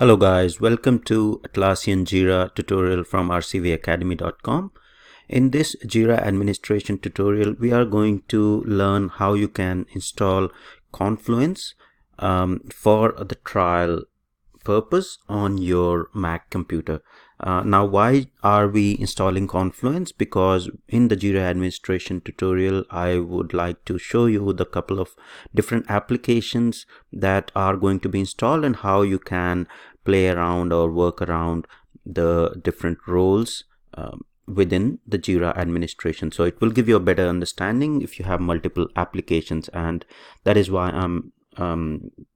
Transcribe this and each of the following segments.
Hello guys, welcome to Atlassian Jira tutorial from rcvacademy.com. In this Jira administration tutorial, we are going to learn how you can install Confluence for the trial purpose on your Mac computer. Now, why are we installing Confluence? Because in the Jira administration tutorial, I would like to show you the couple of different applications that are going to be installed and how you can play around or work around the different roles within the Jira administration. So it will give you a better understanding if you have multiple applications, and that is why I'm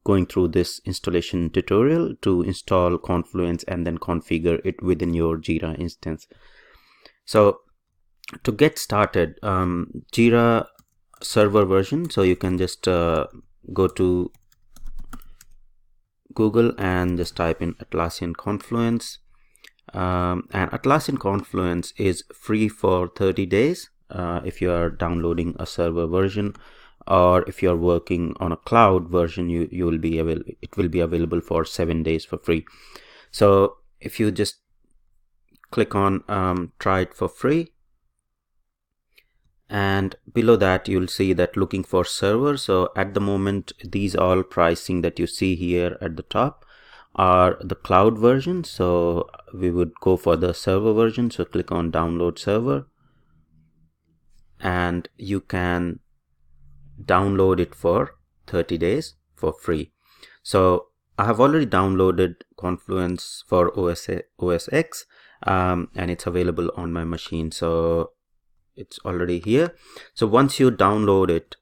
going through this installation tutorial to install Confluence and then configure it within your Jira instance. So to get started, Jira server version, so you can just go to Google and just type in Atlassian Confluence, and Atlassian Confluence is free for 30 days if you are downloading a server version, or if you are working on a cloud version, it will be available for 7 days for free. So if you just click on try it for free, and below that you'll see that looking for server. So at the moment, these all pricing that you see here at the top are the cloud version, so we would go for the server version. So click on download server, and you can download it for 30 days for free. So I have already downloaded Confluence for OS X, and it's available on my machine, so it's already here. So once you download it,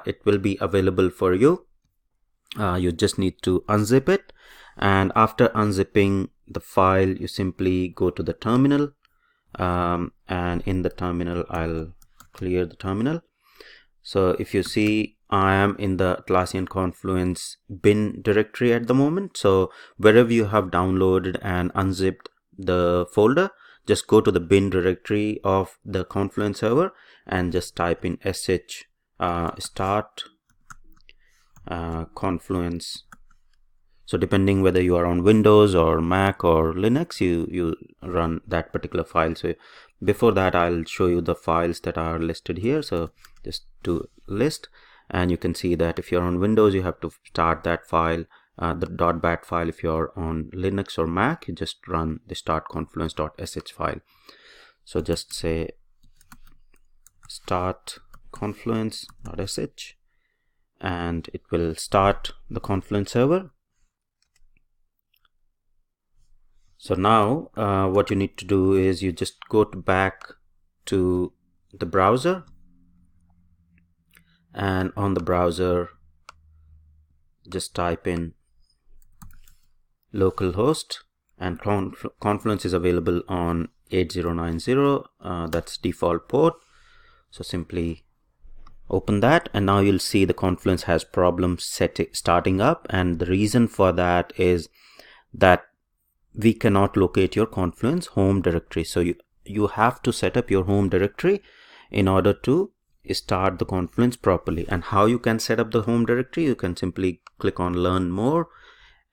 it will be available for you. You just need to unzip it, and after unzipping the file, you simply go to the terminal, and in the terminal, I'll clear the terminal. So if you see, I am in the Atlassian Confluence bin directory at the moment. So wherever you have downloaded and unzipped the folder, just go to the bin directory of the Confluence server and just type in sh start Confluence. So depending whether you are on Windows or Mac or Linux, you run that particular file. So before that, I'll show you the files that are listed here. So just to list, and you can see that if you're on Windows, you have to start that file, the .bat file. If you're on Linux or Mac, you just run the start confluence.sh file. So just say start confluence.sh, and it will start the Confluence server. So now what you need to do is you just go back to the browser, and on the browser just type in localhost, and Confluence is available on 8090, that's default port. So simply open that, and now you'll see the Confluence has problems starting up, and the reason for that is that we cannot locate your Confluence home directory. So you have to set up your home directory in order to start the Confluence properly. And how you can set up the home directory, you can simply click on learn more,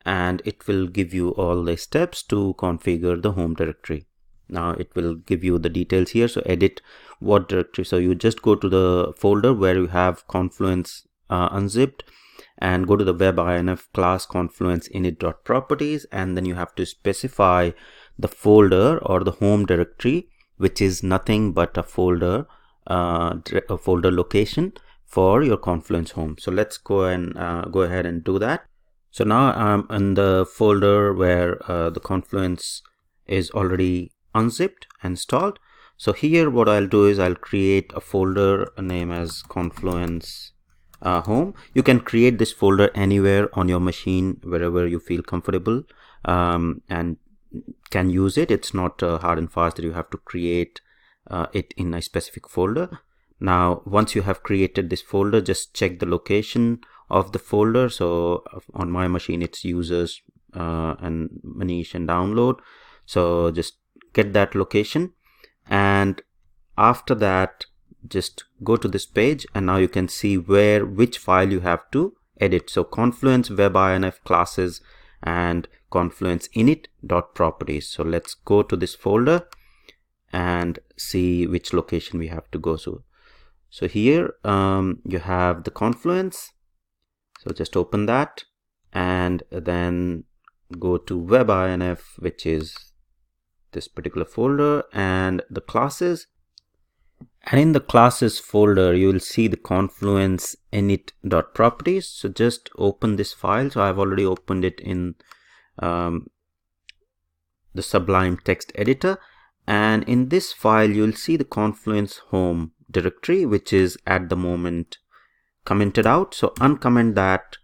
and it will give you all the steps to configure the home directory. Now it will give you the details here. So edit what directory. So you just go to the folder where you have Confluence unzipped, and go to the web-inf class confluence init.properties, and then you have to specify the folder or the home directory, which is nothing but a folder location for your Confluence home. So let's go ahead and do that. So now I'm in the folder where the Confluence is already unzipped and installed. So here what I'll do is I'll create a folder name as Confluence home. You can create this folder anywhere on your machine, wherever you feel comfortable, and can use it. It's not hard and fast that you have to create it in a specific folder. Now once you have created this folder, just check the location of the folder. So on my machine it's users and Manish and download. So just get that location, and after that just go to this page, and now you can see which file you have to edit. So Confluence web-inf classes and Confluence init.properties. So let's go to this folder and see which location we have to go to. So here you have the Confluence. So just open that and then go to webinf, which is this particular folder, and the classes. And in the classes folder, you will see the Confluence init.properties. So just open this file. So I've already opened it in the Sublime text editor. And in this file, you'll see the Confluence home directory, which is at the moment commented out. So uncomment that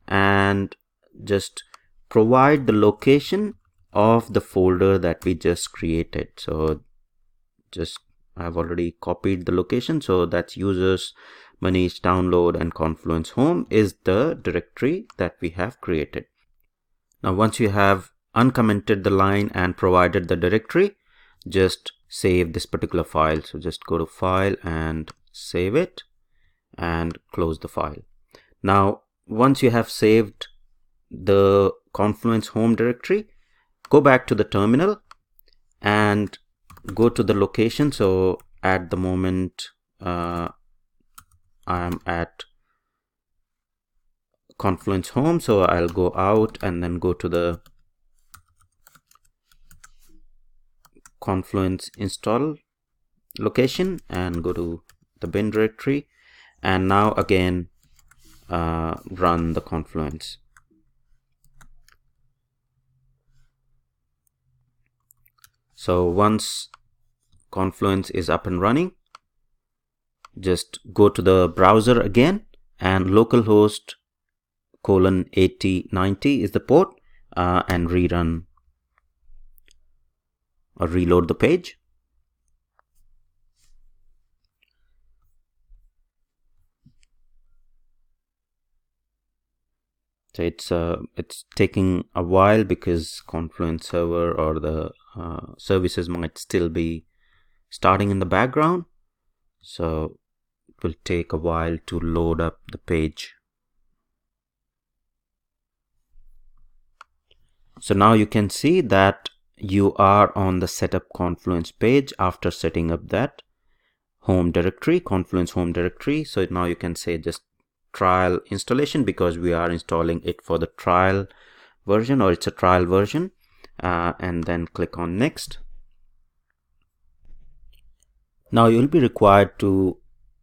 and just provide the location of the folder that we just created. So just I've already copied the location. So that's users, Manish, download, and Confluence home is the directory that we have created. Now, once you have uncommented the line and provided the directory, just save this particular file. So just go to file and save it and close the file. Now, once you have saved the Confluence home directory, go back to the terminal and go to the location. So at the moment I am at Confluence home, so I'll go out and then go to the Confluence install location and go to the bin directory, and now again run the Confluence. So once Confluence is up and running, just go to the browser again, and localhost :8090 is the port, and rerun or reload the page. So it's taking a while because Confluence server or the services might still be starting in the background. So it will take a while to load up the page. So now you can see that you are on the setup Confluence page after setting up that home directory, Confluence home directory. So now you can say just trial installation because we are installing it for the trial version, or it's a trial version, and then click on next. Now you'll be required to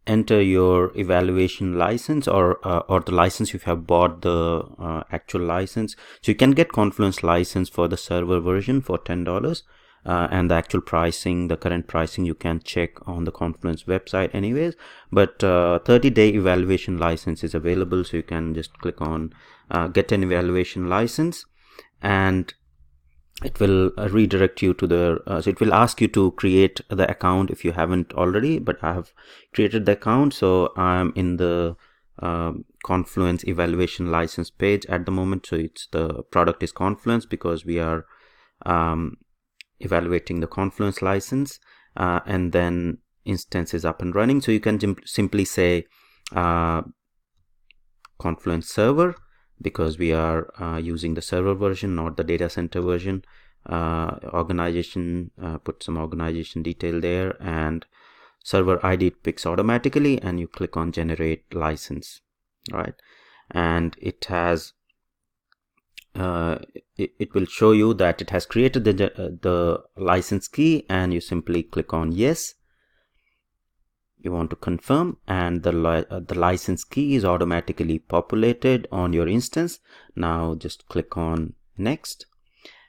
enter your evaluation license or the license if you have bought the actual license. So you can get Confluence license for the server version for $10, and the actual pricing, the current pricing, you can check on the Confluence website anyways, but 30-day evaluation license is available. So you can just click on get an evaluation license, and it will redirect you to the so it will ask you to create the account if you haven't already, but I have created the account. So I'm in the Confluence evaluation license page at the moment. So it's the product is Confluence because we are evaluating the Confluence license, and then instance is up and running. So you can simply say Confluence server, because we are using the server version, not the data center version. Organization, put some organization detail there, and server ID it picks automatically, and you click on generate license, right? And it has it will show you that it has created the license key, and you simply click on yes. You want to confirm, and the license key is automatically populated on your instance. Now just click on next,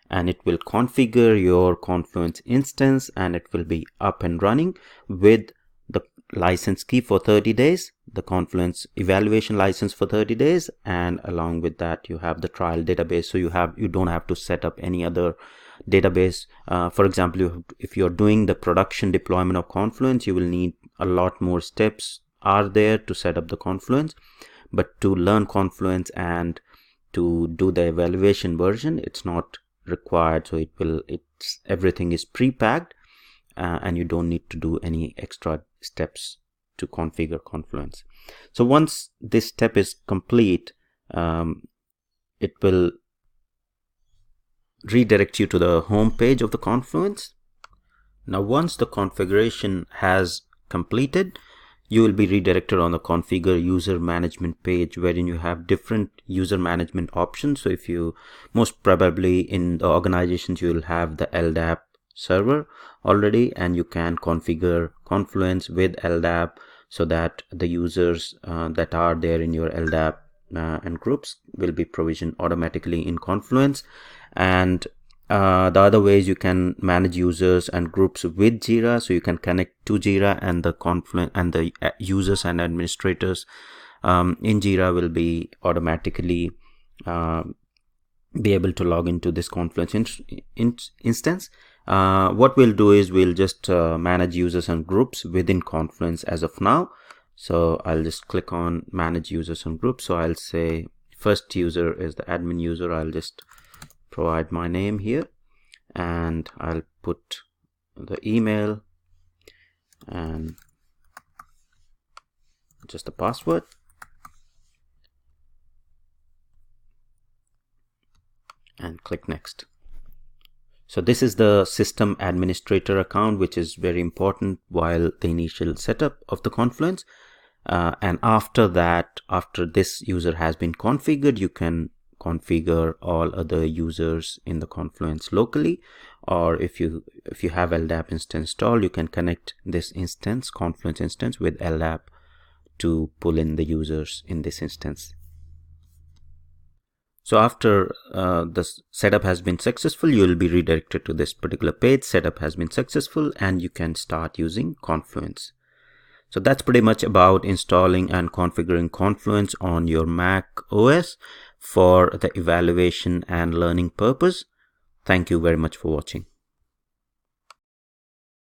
and it will configure your Confluence instance, and it will be up and running with the license key for 30 days, the Confluence evaluation license for 30 days, and along with that you have the trial database. So you don't have to set up any other database. For example, if you're doing the production deployment of Confluence, you will need a lot more steps are there to set up the Confluence, but to learn Confluence and to do the evaluation version, it's not required. So everything is pre-packed, and you don't need to do any extra steps to configure Confluence. So once this step is complete, it will redirect you to the home page of the Confluence. Now once the configuration has completed, you will be redirected on the configure user management page, wherein you have different user management options. So if you, most probably in the organizations, you will have the LDAP server already, and you can configure Confluence with LDAP so that the users that are there in your LDAP and groups will be provisioned automatically in Confluence. And the other ways, you can manage users and groups with Jira, so you can connect to Jira, and the Confluence and the users and administrators in Jira will be automatically be able to log into this Confluence instance. What we'll do is we'll just manage users and groups within Confluence as of now. So I'll just click on manage users and groups. So I'll say first user is the admin user. I'll just provide my name here, and I'll put the email and just the password, and click next. So this is the system administrator account, which is very important while the initial setup of the Confluence. And after that, after this user has been configured, you can configure all other users in the Confluence locally, or if you have LDAP instance installed, you can connect this instance, Confluence instance, with LDAP to pull in the users in this instance. So after the setup has been successful, you will be redirected to this particular page. Setup has been successful, and you can start using Confluence. So that's pretty much about installing and configuring Confluence on your Mac OS for the evaluation and learning purpose. Thank you very much for watching.